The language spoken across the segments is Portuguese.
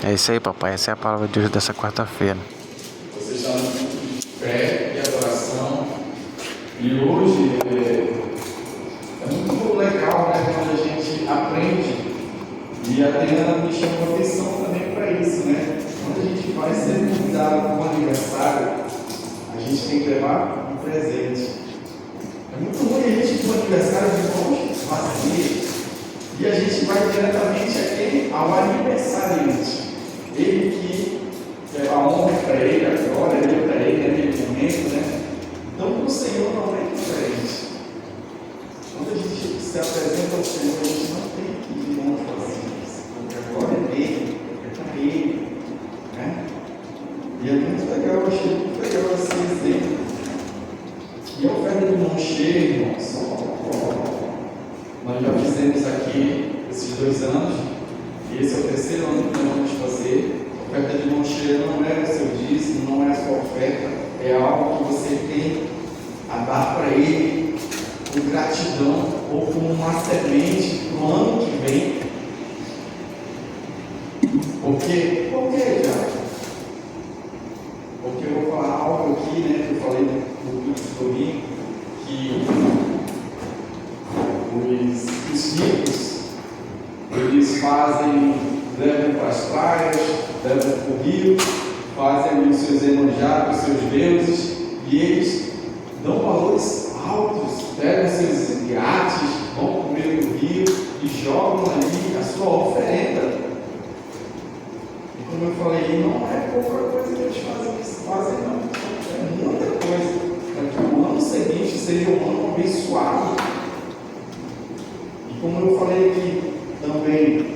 É isso aí, papai. Essa é a palavra de Deus dessa quarta-feira. Vocês estão em fé e adoração. E hoje é muito legal, né, quando a gente aprende. E a Adriana me chamou a atenção também para isso, né? Quando a gente vai ser convidado para um aniversário, a gente tem que levar um presente. É muito ruim a gente ir para um aniversário de mãos vazias e a gente vai diretamente a quem? Ao aniversariante. Ele que a honra é para ele, a glória é para ele naquele momento, né? Então, para o Senhor não é diferente. Quando a gente se apresenta ao Senhor, a gente não tem que ir de mãos vazias, porque a glória é dele, é para ele, né? E é muito legal, eu achei muito legal esse exemplo. E a oferta de mão cheia, irmãos, nós já fizemos aqui esses 2 anos, e esse é o 3º ano que nós vamos fazer. A oferta de mão cheia não é o seu dízimo, não é a sua oferta, é algo que você tem a dar para ele por gratidão ou como uma semente para o ano que vem. Por quê? Por quê, Tiago? Porque eu vou falar algo aqui, né, que eu falei no culto de domingo, que os ricos, eles levam para as praias, levam para o rio, fazem os seus emanjados, os seus deuses, e eles dão valores altos, pegam seus iates, vão para o meio do rio e jogam ali a sua oferenda. E como eu falei, não é pouca coisa que eles fazem não. É muita coisa para que o ano seguinte seja um ano abençoado. E como eu falei aqui também,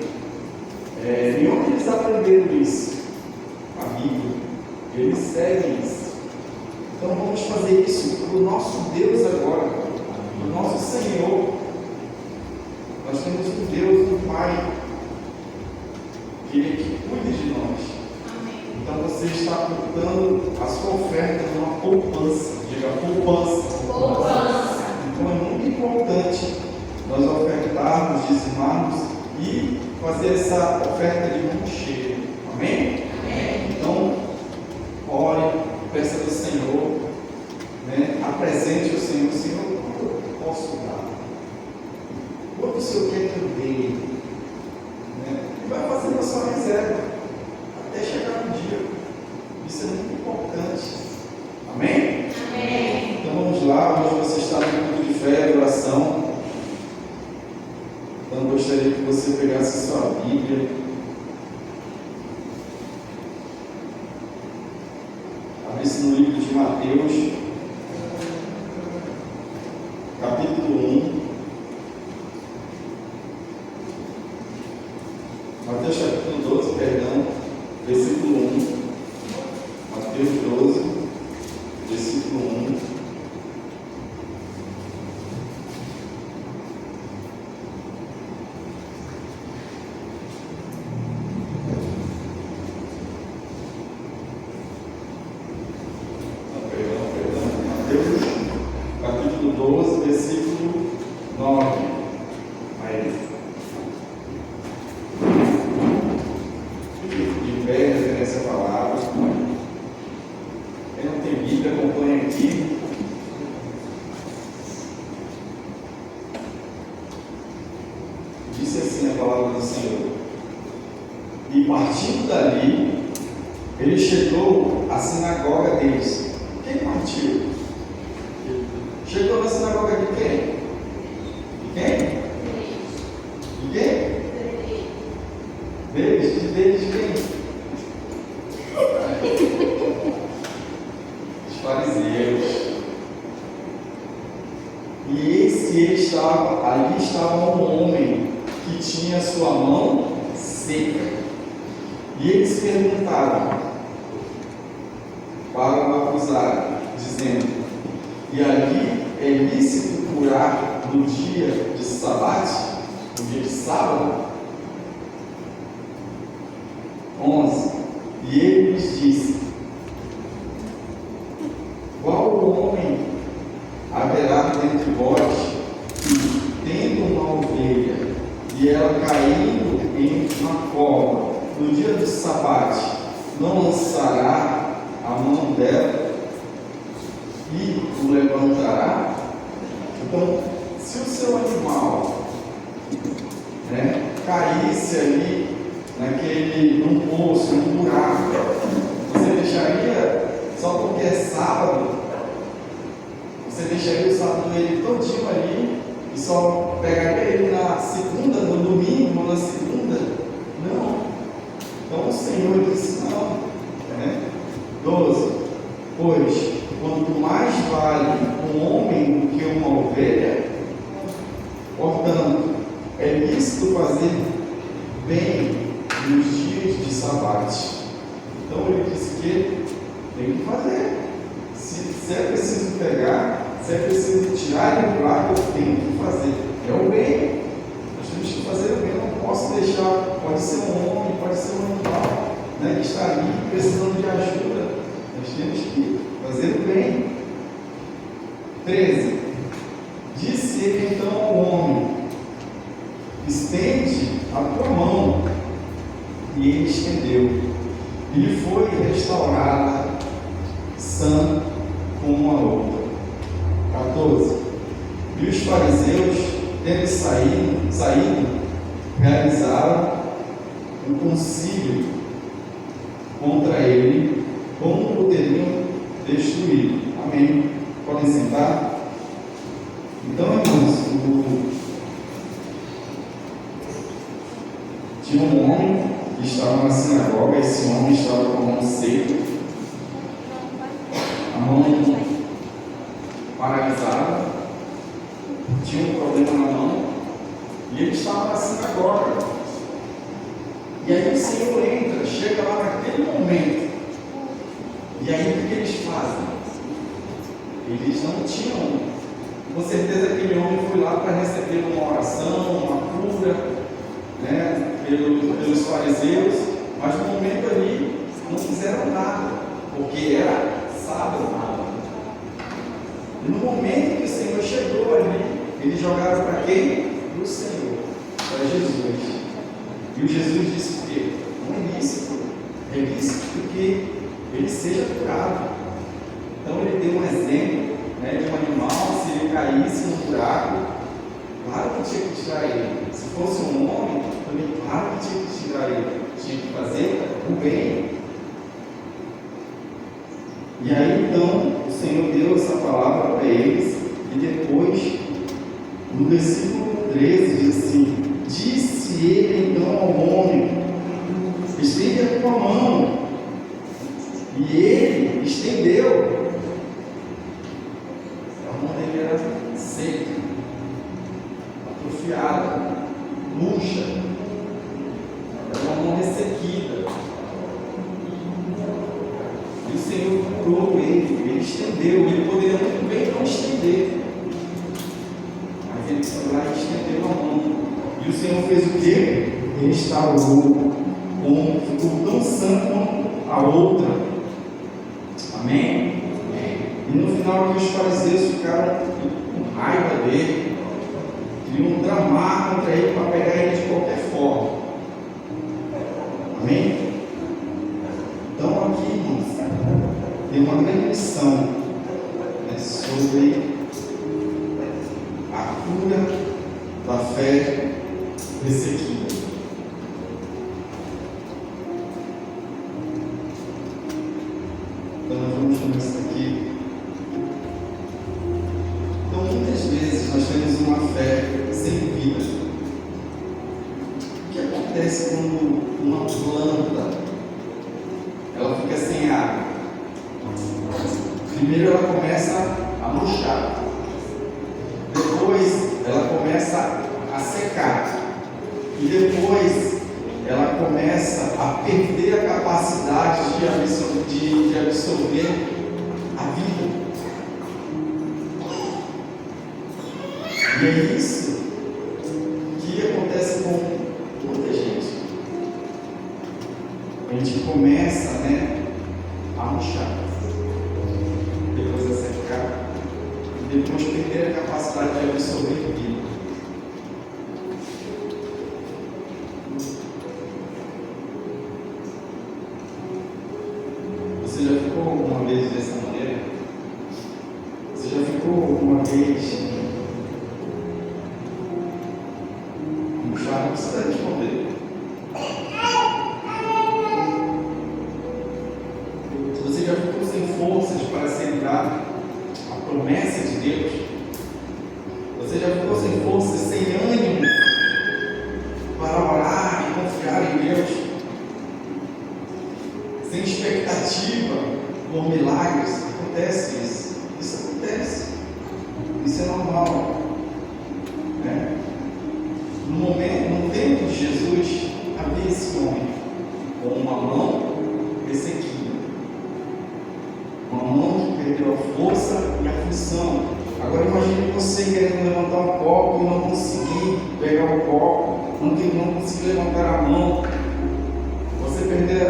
e onde eles aprenderam isso? A Bíblia. Eles seguem isso. Então vamos fazer isso para o nosso Deus agora, para o nosso Senhor. Nós temos um Deus, um Pai, que Ele que cuida de nós. Então você está apontando a sua oferta numa poupança. Diga poupança. Poupança. Então é muito importante nós ofertarmos, dizimarmos e fazer essa oferta de mão cheia. Amém? Amém. Então, ore, peça do Senhor, né? Apresente o Senhor. Senhor, quanto eu posso dar? Quanto o Senhor quer que eu dê? Né? E vai fazendo a sua reserva até chegar no dia. Isso é muito importante. Amém? Amém. Então vamos lá, hoje você está no culto de fé e oração. Então gostaria que você pegasse sua Bíblia. Abrisse no livro de Mateus, capítulo 1. Mateus capítulo 12, perdão, versículo 1. Mateus 12, versículo 1. Mateus capítulo 12, versículo 9. Aí. De pé, referência à palavra. Quem não tem Bíblia, acompanha aqui. Disse assim a palavra do Senhor. E partindo dali, ele chegou à sinagoga deles. Quem partiu? Chegou na sinagoga de quem? De quem? De quem? Deles. De quem? Os fariseus. E ali estava um homem que tinha sua mão seca. E eles perguntaram para o acusar, dizendo: e ali é lícito curar no dia de sabate, no dia de sábado? 11. E ele lhes disse: qual homem haverá dentre vós que, tendo uma ovelha, e ela caindo em uma cova, no dia do sabate, não lançará a mão dela e o levantará? Então, se o seu animal, né, caísse ali num poço, num buraco, você deixaria, só porque é sábado, você deixaria o sábado ele todinho ali e só pegaria ele na segunda, no domingo ou na segunda? Não. Então o Senhor disse não. 12. Pois, quanto mais vale um homem do que uma ovelha, portanto, é lícito fazer bem nos dias de sabate. Então ele disse que tem que fazer. Se é preciso pegar, se é preciso tirar ele do buraco, eu tenho que fazer. É o bem. Nós temos que fazer o bem. Eu não posso deixar, pode ser um homem, pode ser um animal, que está ali precisando de ajuda. Nós temos que fazer o bem. 13. Disse ele então ao homem: estende a tua mão. E ele estendeu. E lhe foi restaurada, sã como a outra. 14. E os fariseus, tendo saído, realizaram um concílio contra ele, como poderiam destruí-lo. Amém. Podem sentar? Então, irmãos, tinha um homem que estava na sinagoga. Esse homem estava com a mão seca, a mão paralisada, tinha um problema na mão, e ele estava na sinagoga. E aí o Senhor entra, chega lá naquele momento, e aí o que eles fazem? Eles não tinham, com certeza aquele homem foi lá para receber uma oração, uma cura, pelos fariseus, mas no momento ali não fizeram nada, porque era sábado. E no momento que o Senhor chegou ali, eles jogaram para quem? Para o Senhor, para Jesus. E o Jesus disse o quê? Não é lícito, é lícito que ele seja curado. Então ele deu um exemplo de um animal. Se ele caísse no buraco, claro que tinha que tirar ele. Se fosse um homem, também claro que tinha que tirar ele. Tinha que fazer o bem. E aí então o Senhor deu essa palavra para eles. E depois, no versículo 13, diz assim: disse ele então ao homem: estende a tua mão. E ele estendeu. A mão dele era seca, atrofiada, murcha, era uma mão ressequida. E o Senhor curou ele estendeu. Ele poderia muito bem não estender, mas ele foi lá e estendeu a mão. E o Senhor fez o quê? Restaurou, ficou tão sã quanto a outra. Amém? E no final os fariseus ficaram com raiva dele, queriam tramar contra ele para pegar ele de qualquer forma. Amém? Então aqui, irmãos, tem uma grande lição sobre a cura da fé ressequida. Então nós vamos começar aqui. Então muitas vezes nós temos uma fé sem vida. O que acontece quando uma planta ela fica sem água? Primeiro ela começa a murchar, depois ela começa a secar, e depois ela começa a perder a capacidade de absorver a vida. E é isso que acontece com muita gente. A gente começa a murchar, depois a secar, e depois perder a capacidade de absorver vida. ficou uma vez dessa maneira? Você já ficou uma vez? Não precisa responder. Se você já ficou sem forças para aceitar a promessa de Deus, você já ficou sem forças, sem ânimo para orar e confiar em Deus, sem expectativa por milagres, acontece isso. Isso acontece. Isso é normal. Né? No tempo de Jesus, havia esse homem com uma mão ressequida, uma mão que perdeu a força e a função. Agora imagine você querendo levantar um copo e não conseguir pegar o copo, não conseguir levantar a mão, você perder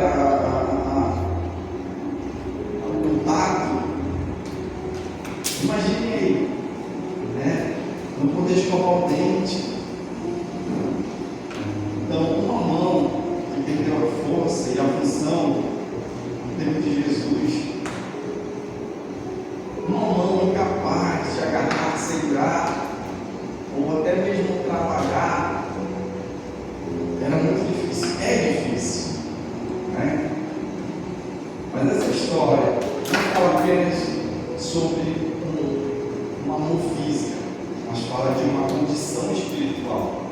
o contato. Imagine aí, né? Não poder escovar o dente. Então, uma mão que perdeu a força e a função no tempo de Jesus, uma mão incapaz de agarrar, segurar, ou até mesmo trabalhar, era muito difícil, é difícil, né? Mas essa história não fala apenas sobre uma mão física, mas fala de uma condição espiritual.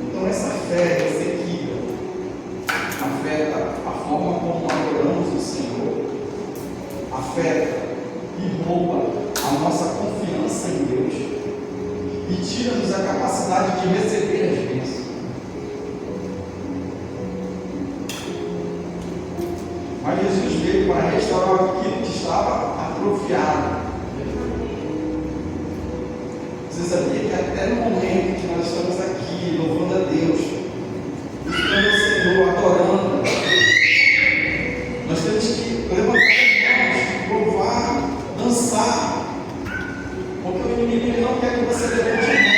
Então essa fé exequida afeta a forma como adoramos o Senhor, afeta e rouba a nossa confiança em Deus e tira-nos a capacidade de receber as bênçãos. Mas Jesus veio para restaurar aquilo que estava atrofiado. Você sabia que até no momento que nós estamos aqui louvando a Deus, buscando o Senhor, adorando, nós temos que levantar as mãos, louvar, dançar, porque o inimigo ele não quer que você levante a mão,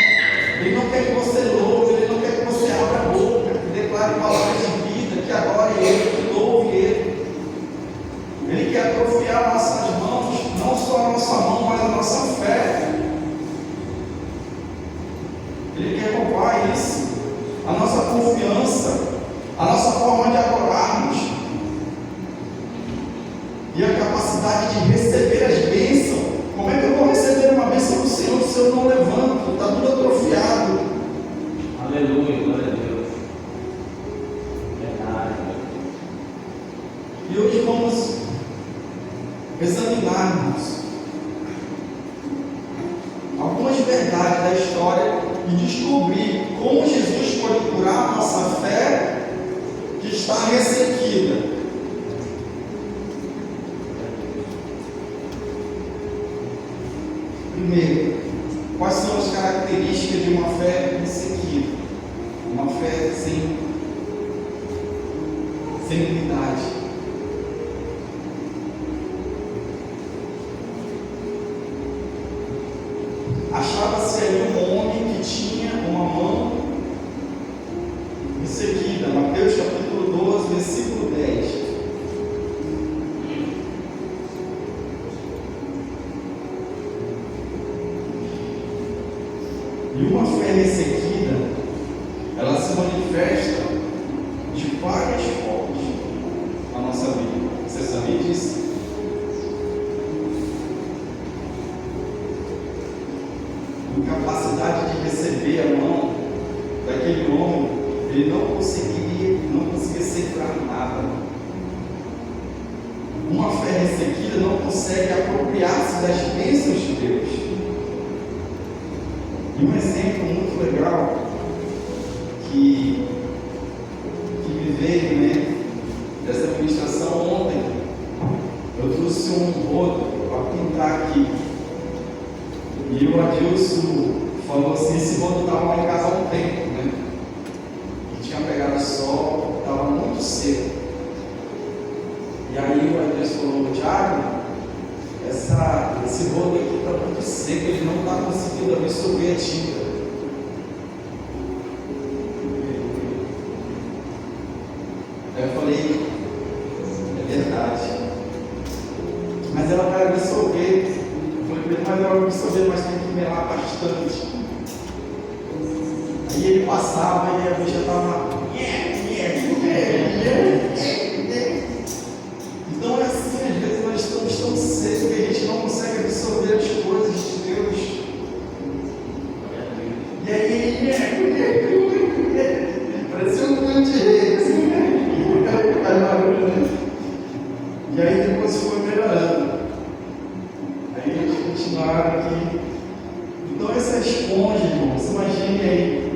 ele não quer que você louve, ele não quer que você abra a boca, que declare palavras de vida, que adore Ele, que louve Ele. Ele quer atrofiar nossas mãos, não só a nossa mão, mas a nossa fé. Ele quer roubar isso, a nossa confiança, a nossa forma de adorarmos e a capacidade de receber as bênçãos. Como é que eu vou receber uma bênção do Senhor se eu não levanto? Está tudo atrofiado. Aleluia, glória a Deus. Verdade. E hoje vamos examinarmos algumas verdades da história e descobrir como Jesus pode curar a nossa fé que está ressequida. Primeiro, quais são as características de uma fé ressequida? Uma fé sem unidade. Achava-se ali um homem que tinha uma mão ressequida. Mateus capítulo 12, versículo 10. E uma fé ressequida, ela se manifesta de várias formas na nossa vida. Você sabia disso? Incapacidade de receber a mão daquele homem, ele não conseguia segurar nada. Uma fé ressequida não consegue apropriar-se das bênçãos de Deus. E um exemplo muito legal que me veio, né, dessa ministração ontem, eu trouxe um rodo para pintar aqui. E o Adilson falou assim, esse rodo estava lá em casa há um tempo, né? E tinha pegado sol, estava muito seco. E aí o Adilson falou, Thiago, esse rodo aqui está muito seco, ele não está conseguindo absorver a tinta. Aí eu falei, mas eu absorver, mas tem que melar bastante. Aí ele passava e a bicha estava. Então é assim, às vezes nós estamos tão secos que a gente não consegue absorver as coisas de Deus. E aí parecia um grande rei, assim, e aí depois foi melhorando. Aí eles continuaram aqui. Então essa esponja, irmão, você imagine aí.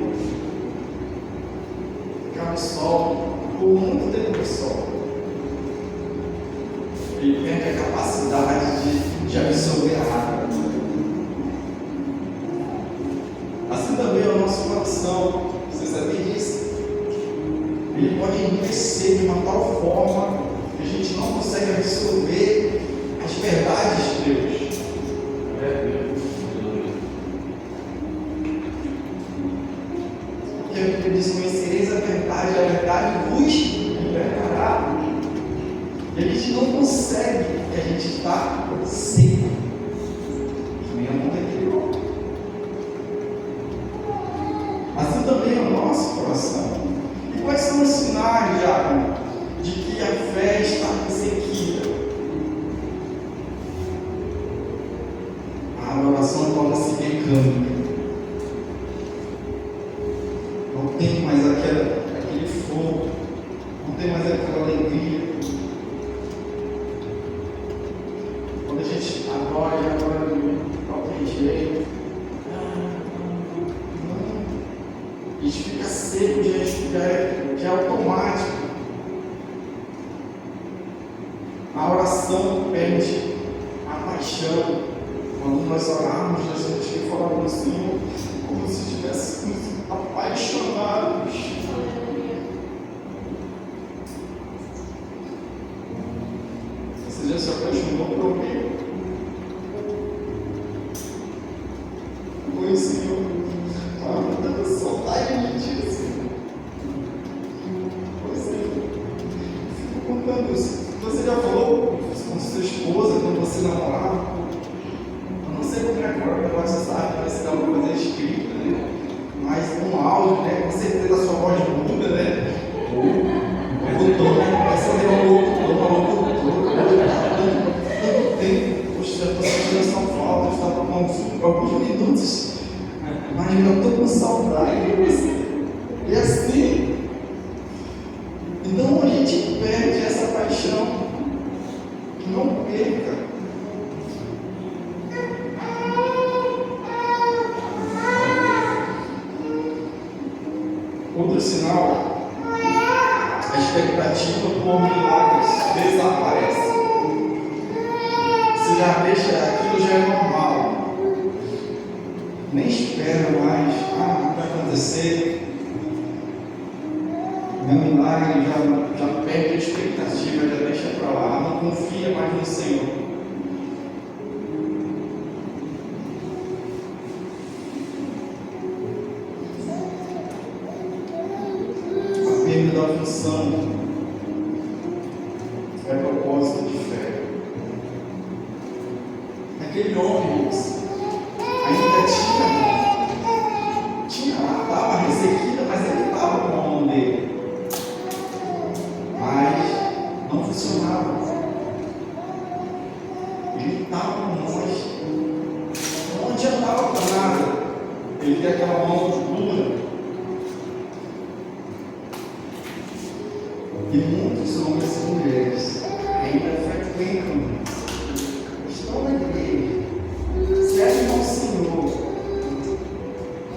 Ficava no sol, por muito tempo no sol. Ele perde a capacidade de absorver a água. Assim também é o nosso coração. Você sabia disso? Ele pode enriquecer de uma tal forma que a gente não consegue absorver as verdades de Deus. Porque a Bíblia diz: conhecereis a verdade vos libertará. E a gente não consegue, porque a gente está seco. Nem a mão daquele. Assim também é o nosso coração. E quais são os sinais, Diácono, de que a fé está ressequida? A adoração torna-se mecânica. Não tem mais aquele fogo, não tem mais aquela alegria. Quando a gente adora de qualquer jeito, a gente fica seco, já é automático. A oração perde a paixão. Quando nós orarmos, nós temos que falar com o Senhor como se estivéssemos apaixonados. Você já se apaixonou por alguém? Oi, Senhor. Ah, eu tenho saudade disso. Pois é. Fico contando isso. Você já falou com sua esposa quando você namorava? Eu não sei como é agora, o negócio sabe, parece que dá uma coisa escrita, né? Mas um áudio, né? Com certeza a sua voz muda, né? Locutor, né? Parece que é um locutor, tanto tempo. Poxa, já estou sentindo essa falta, estava com alguns minutos. Mas eu estou com saudade de você. E assim, então a gente perde essa paixão. Não perca. Outro sinal, a expectativa por milagres desaparece. Você já deixa, aquilo já é normal. Nem espera mais, não vai acontecer. Meu milagre já perde a expectativa, já deixa para lá, não confia mais no Senhor. A perda da função é propósito de fé. Aquele homem ainda tinha lá, estava ressequida, mas ele estava com a mão dele. Mas não funcionava. Ele estava com nós. Não adiantava para nada. Ele tem aquela mão dura. E muitos homens e mulheres ainda frequentam, estão na igreja, servem ao Senhor,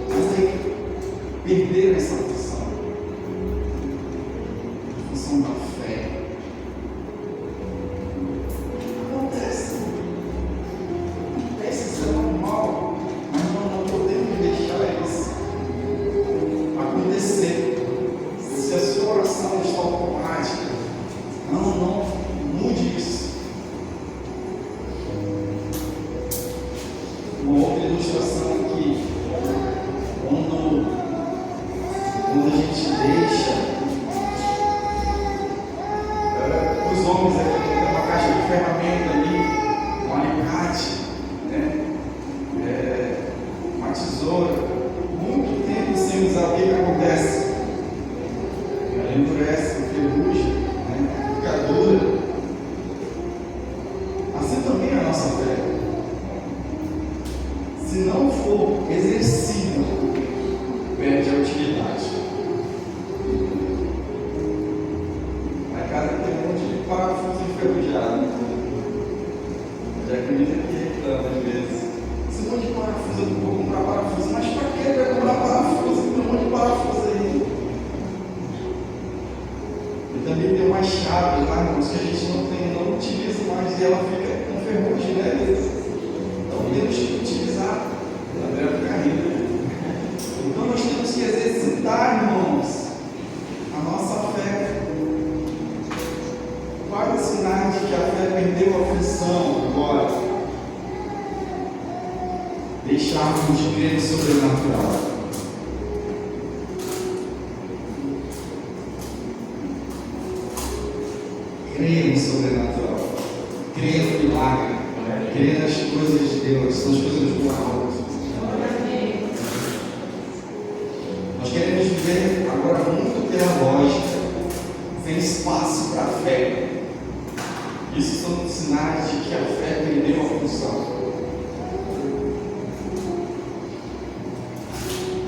mas aí perderam essa função da fé. Acontece, isso é normal, mas não podemos deixar isso acontecer. Se a sua oração está automática, não mude isso. Uma outra ilustração aqui, quando a gente deixa endurece, enferruja, né? Fica dura. Assim também é a nossa fé. Se não for exercida, perde a utilidade. Na casa tem um monte de parafuso enferrujado. Eu já acredito que reclama às vezes. Esse monte de parafuso, eu não vou comprar parafuso. Mas para que vai comprar parafuso? Tem um monte de parafuso aí. E também tem uma chave lá, irmãos, que a gente não utiliza mais e ela fica com ferrugem, né? Então temos que utilizar. André fica rindo. Então nós temos que exercitar, irmãos, a nossa fé. Quais os sinais de que a fé perdeu a função agora? Deixarmos de crer no sobrenatural. Crer no sobrenatural. Crer no milagre. Crer nas coisas de Deus, nas coisas do alto. Nós queremos viver agora muito pela lógica, sem espaço para a fé. Isso são sinais de que a fé perdeu a função.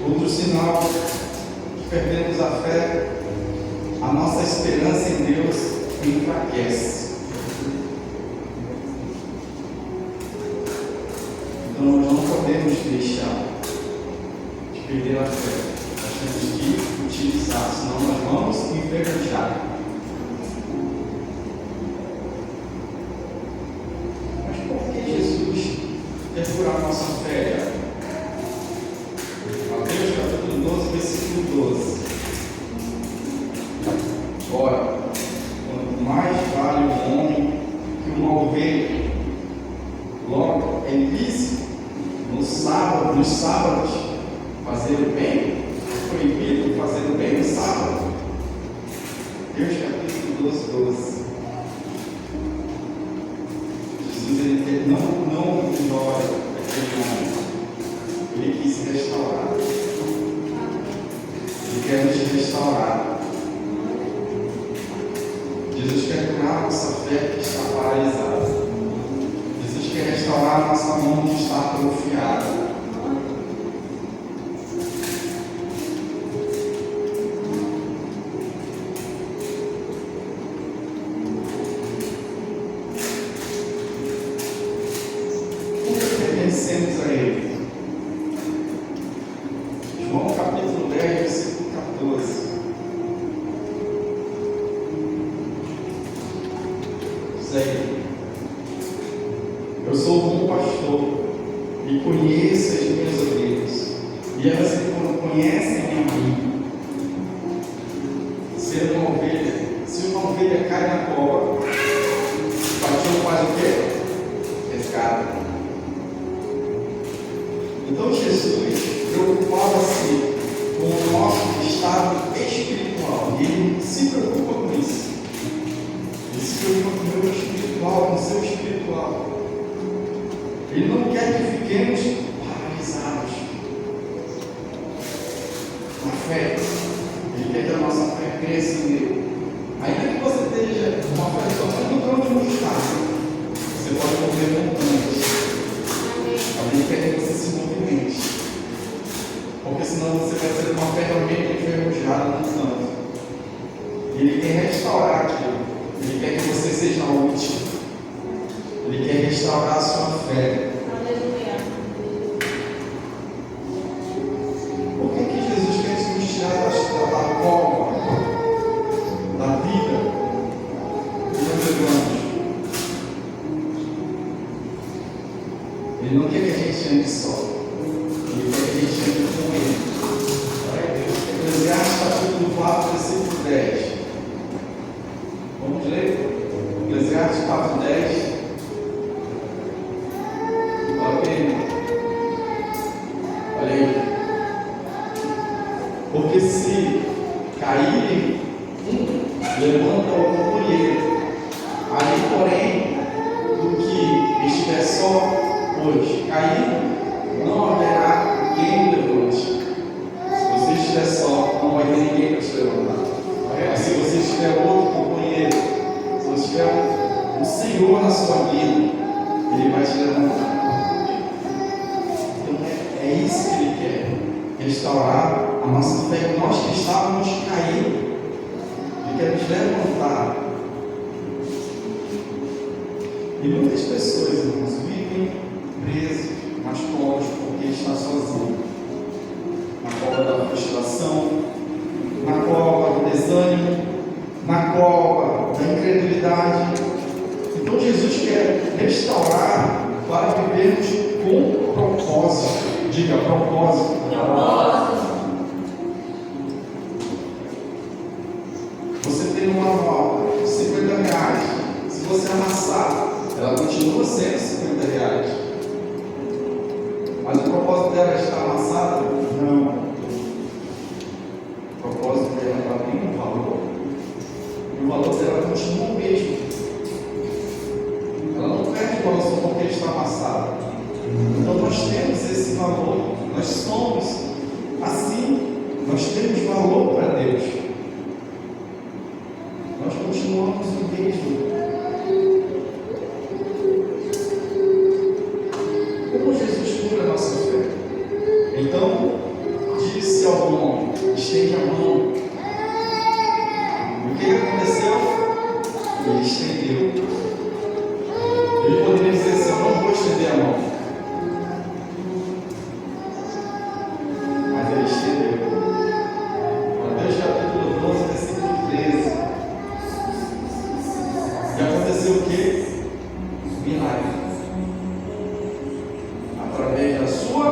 Outro sinal que perdemos a fé, a nossa esperança em Deus enfraquece. Então nós não podemos deixar de perder a fé. Nós temos que utilizar, senão nós vamos enferrujar. Mas por que Jesus quer curar a nossa fé? Mateus capítulo 12, versículo 12. Ora, quanto mais vale um homem que uma ovelha, logo é lícito nos sábados fazer o bem, proibido fazer o bem no sábado. Mateus capítulo 12. Jesus ele não ignora aquele homem. Ele quis restaurar. Ele quer nos restaurar. Jesus quer curar a nossa fé que está paralisada. Jesus quer restaurar a nossa mão que está atrofiada. Pertencemos a Ele. João capítulo 10, versículo 14. Diz aí: eu sou o bom pastor e conheço as minhas ovelhas, e elas conhecem a mim. Se uma ovelha cai na cova, o pastor faz o quê? Resgata. Então Jesus preocupava-se com o nosso estado espiritual. E Ele se preocupa com isso. Ele se preocupa com o meu espiritual, com o seu espiritual. Ele não quer que fiquemos paralisados na fé. Ele quer que a nossa fé cresça nele. Ainda que você esteja uma fé só no campo de mostarda, você pode mover montanhas. Ele quer que você se movimente, porque senão você vai ser uma ferramenta enferrujada no canto. Ele quer restaurar aquilo. Ele quer que você seja útil. Ele quer restaurar a sua fé. Aleluia. Por que Jesus quer nos tirar da cova, da vida que nós levamos? Ele não quer que a gente ande só. Ele quer que a gente ande com Ele. Eclesiastes capítulo 4, versículo 10. Vamos ler? Eclesiastes 4, 10. Olha aí. Porque se caírem, levanta o companheiro. Ali, porém, do que estiver só, hoje caído, não haverá quem o levante. Se você estiver só, não vai ter ninguém para te levantar. Se você Senhor na sua vida, Ele vai te levantar. Então é isso que Ele quer, restaurar a nossa fé. Nós que estávamos caídos, Ele quer nos levantar. E muitas pessoas, irmãos, vivem presas nas covas porque está sozinho. Na cova da frustração, na cova do desânimo, na cova da incredulidade. Então Jesus quer restaurar para vivermos com propósito. Diga propósito. Propósito. Você tem uma nota de R$50. Se você amassar, ela continua sendo R$50. Mas o propósito dela é estar amassada? Não. O propósito dela é ela tem um valor. E o valor dela continua o mesmo. Ela não perde valor só porque está amassada. Então nós temos esse valor. Nós somos assim. Nós temos valor para Deus. Nós continuamos o mesmo. Como Jesus cura a nossa fé? Então, disse ao homem: estende a mão. E o que aconteceu? Ele estendeu. Ele poderia dizer assim: eu não vou estender a mão. Mas ele estendeu. Mateus capítulo 12, versículo 13. E aconteceu o quê? Milagre. Através da sua,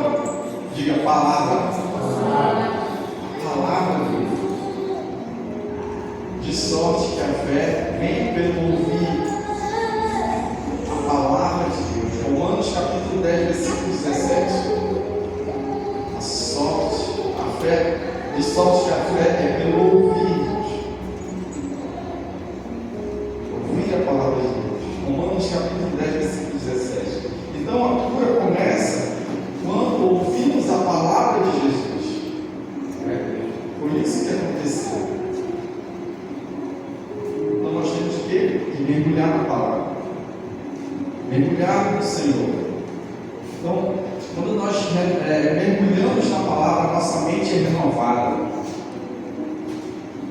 diga, palavra. Palavra dele. De sorte que a fé vem pelo ouvir a palavra de Deus. Romanos capítulo 10, versículo 17. A sorte, a fé, de sorte que a fé é pelo ouvir. Ouvir a palavra de Deus. Romanos capítulo 10, versículo 17. Então a cura começa quando ouvimos a palavra de Jesus. Foi isso que aconteceu. Então nós temos que mergulhar na palavra, mergulhar no Senhor. Então, quando nós mergulhamos na palavra, nossa mente é renovada,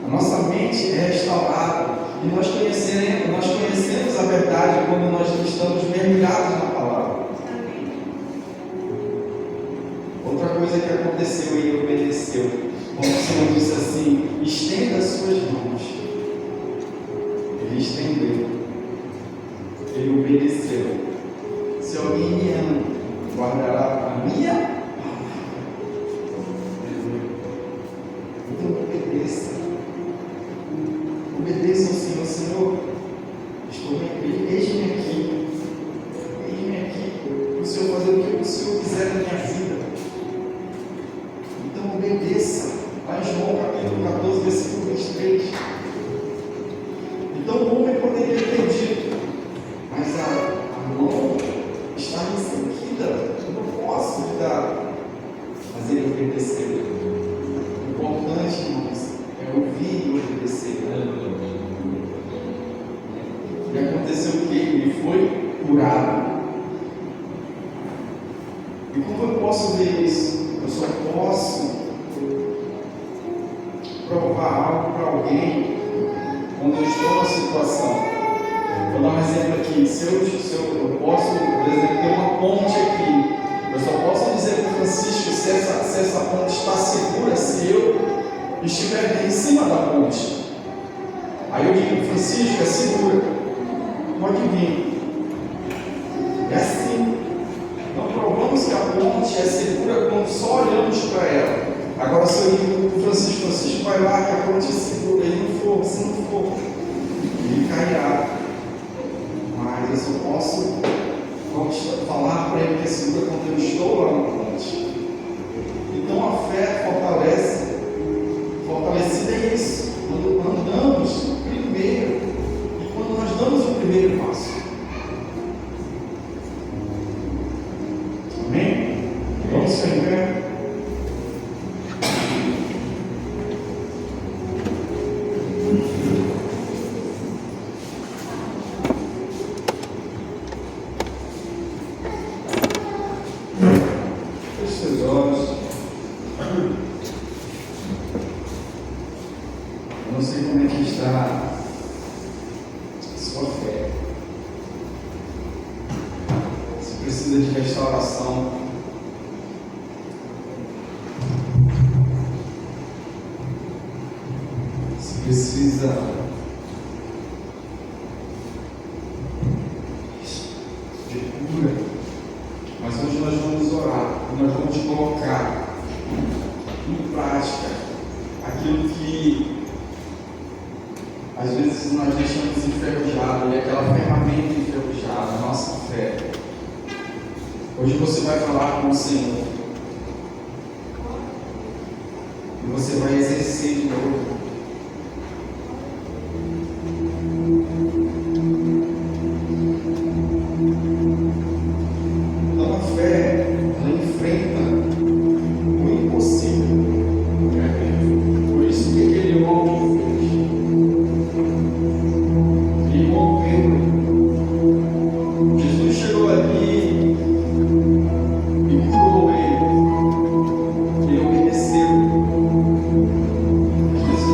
a nossa mente é restaurada, e nós conhecemos a verdade quando nós estamos mergulhados na palavra. Outra coisa que aconteceu e ele obedeceu, quando o Senhor disse assim: estenda as suas mãos. Ele estendeu, ele obedeceu. Se alguém me ama, guardará a minha palavra. Então obedeça. Obedeça ao Senhor. Senhor, eis-me aqui. Eis-me aqui. O Senhor fazer o que o Senhor quiser na minha vida. Então obedeça. Lá em João capítulo 14, versículo 23. Então o homem poderia ter dito: mas a mão está ressequida, eu não posso lhe dar. Mas ele obedeceu. O importante, irmãos, é ouvir e obedecer. E aconteceu o que? Ele foi curado. E como eu posso ver isso? Eu só posso provar algo para alguém quando eu estou na situação. Vou dar um exemplo aqui. Se eu posso, por exemplo, ter uma ponte aqui, eu só posso dizer para o Francisco se essa ponte está segura se eu estiver em cima da ponte. Aí eu digo: Francisco, é segura, pode vir. É assim. Não provamos que a ponte é segura quando só olhamos para ela. Agora, se eu digo para o Francisco, vai lá que a ponte é segura, ele não for, se não for, ele cairá. Mas eu só posso falar para ele que é segura quando eu estou lá na ponte. Então a fé fortalecida é isso. Quando andamos primeiro e quando nós damos o primeiro passo. Amém? Vamos ficar em pé. Eu não sei como é que está a sua fé. Se precisa de restauração. Se precisa de cura. Mas hoje nós vamos orar. E nós vamos colocar em prática aquilo que às vezes nós deixamos enferrujado, e aquela ferramenta enferrujada, a nossa fé. Hoje você vai falar com o Senhor e você vai exercer de novo. Então a fé, ela enfrenta o impossível. Por isso que aquele homem fez. Ele rompeu. Jesus chegou ali e curou ele. Ele obedeceu. Às vezes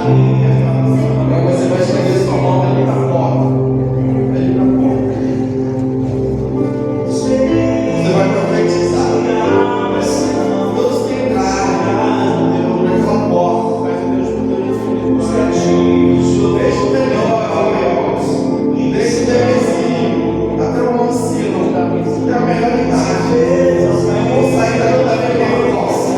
Agora você vai estender sua mão ali na porta. Ali na porta. Você vai profetizar. Todos que entrarem naquela porta, vai ter Deus por Deus. Deixa o melhor, deixa o bebezinho, até o ancião, até a melhor idade. Vamos sair da melhor força.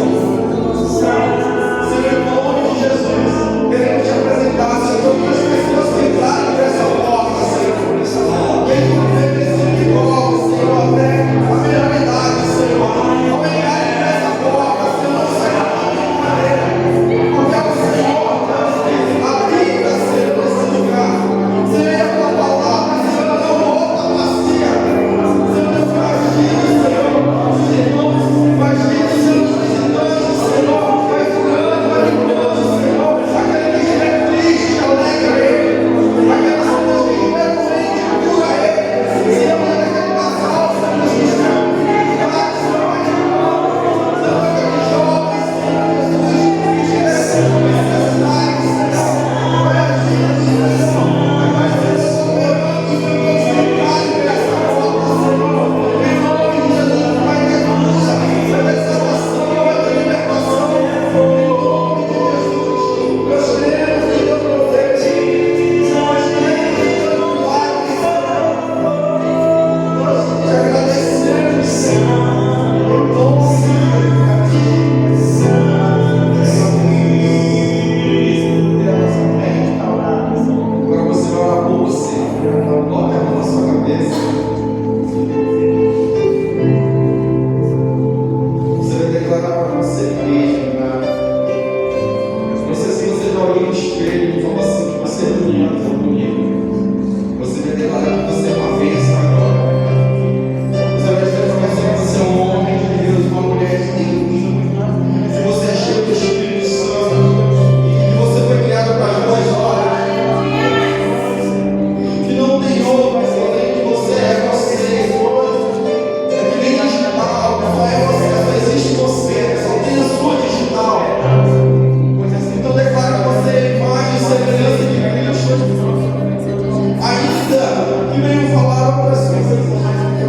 Senhor, em nome de Jesus, queremos te apresentar, Senhor, todas as pessoas que entraram nessa porta, Senhor. Desde o bebezinho que corre, Senhor, até a melhor idade, Senhor. Ao entrarem nessa porta, Senhor, Senhor, porque é o Senhor habita, Senhor, nesse lugar. Senhor, a tua palavra, Senhor, não volta vazia. Senhor, Deus, vai agir, Senhor, os irmãos, vai agir, Senhor, os visitantes, Senhor, vai curando, vai limpando, Senhor, aquele que estiver triste, alegra ele, aquelas pessoas que estiver doente, cura ele, Senhor, aquele casal, Senhor, que está Senhor, vai limpando, Senhor, aquele jovem, Senhor, que estiver sendo necessidade, Senhor, vai agir, Senhor, vai ser soberano, Senhor, vai nessa porta, Senhor, em nome de Jesus, vai ter cura, vai ter salvação, vai ter libertação, em nome de Jesus, nós queremos que Deus protege, nós queremos que Deus guarde, nós te agradecemos, Senhor, em nome de Agora você vai orar por você. Coloque a mão na sua cabeça. Você vai declarar para você mesmo, né? Não sei se você já olhou no espelho e falou assim que você é bonito, tão bonito. Você vai declarar que você é uma bênção agora. Você vai dizer para você que você é um homem de Deus, uma mulher de Deus. Se você é cheio do Espírito Santo e você foi criado para as duas horas, que não tem outro além de você, é você. É que nem digital, só é você, só existe você, só tem a sua digital. Então declara que você é imagem e semelhança de Cristo. Ainda que venham falar outras coisas,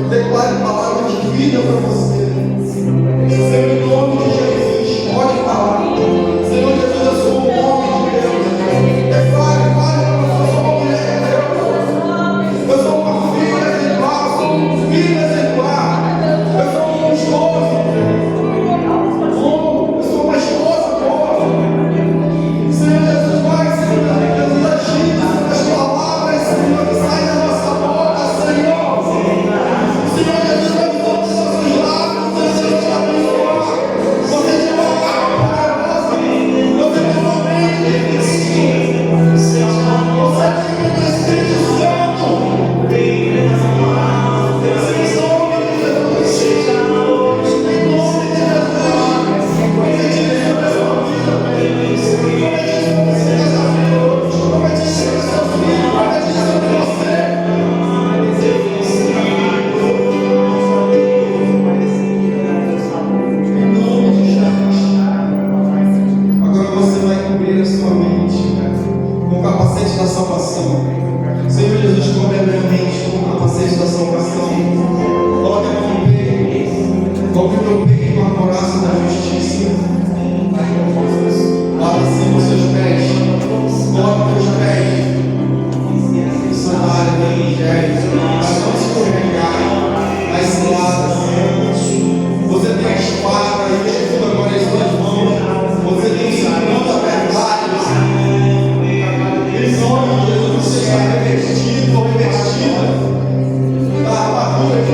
declare palavras de vida para você. Senhor, em nome de Jesus, pode falar. Senhor Jesus, eu sou um homem de Deus. Declare, fale para você, eu sou uma mulher de Deus. Eu sou uma filha exemplar, sou um filho exemplar. Eu sou um esposo. Eu sou uma esposa boa. Senhor Jesus, vai, Senhor, Jesus, agita as palavras, Senhor, que saem da nossa boca, Senhor. Senhor Jesus, vai usar os nossos lábios, Senhor, te abençoar. Você tem uma palavra poderosa. Você tem uma mente investir. Você tem um Espírito Santo. Em nome de Jesus. Em nome de Jesus. Agora você vai cobrir a sua mente com o capacete da salvação. Senhor Jesus, cobre a minha mente com o capacete da salvação. Coloque a mão no peito. Coloque o meu peito com a couraça da justiça. Lava assim os seus pés. Coloque os teus pés. Sandália do Evangelho. Para não escorregar nas ciladas. Você tem a espada e o escudo agora em suas mãos. Você tem o cinturão da verdade. Em nome de Jesus, você está revestido ou revestida da armadura de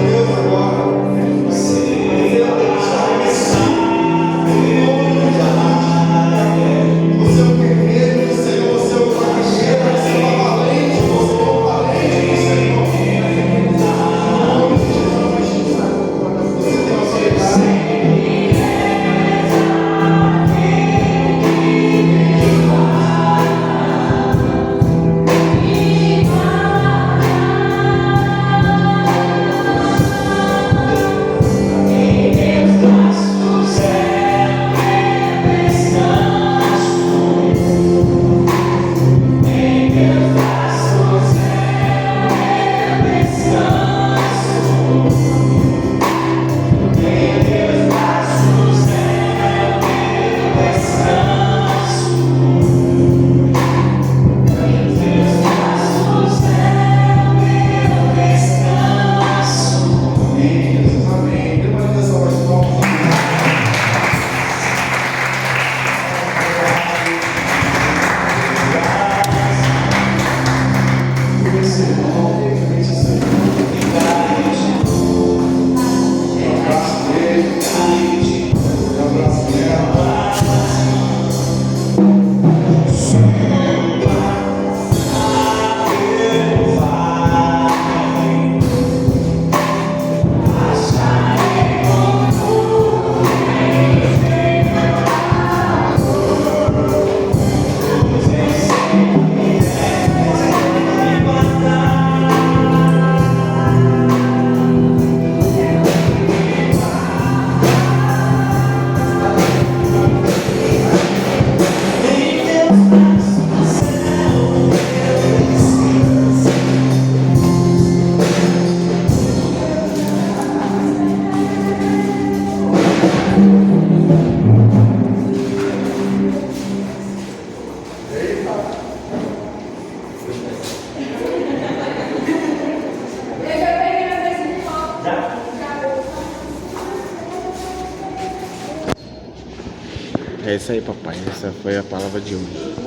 É isso aí, papai. Essa foi a palavra de hoje.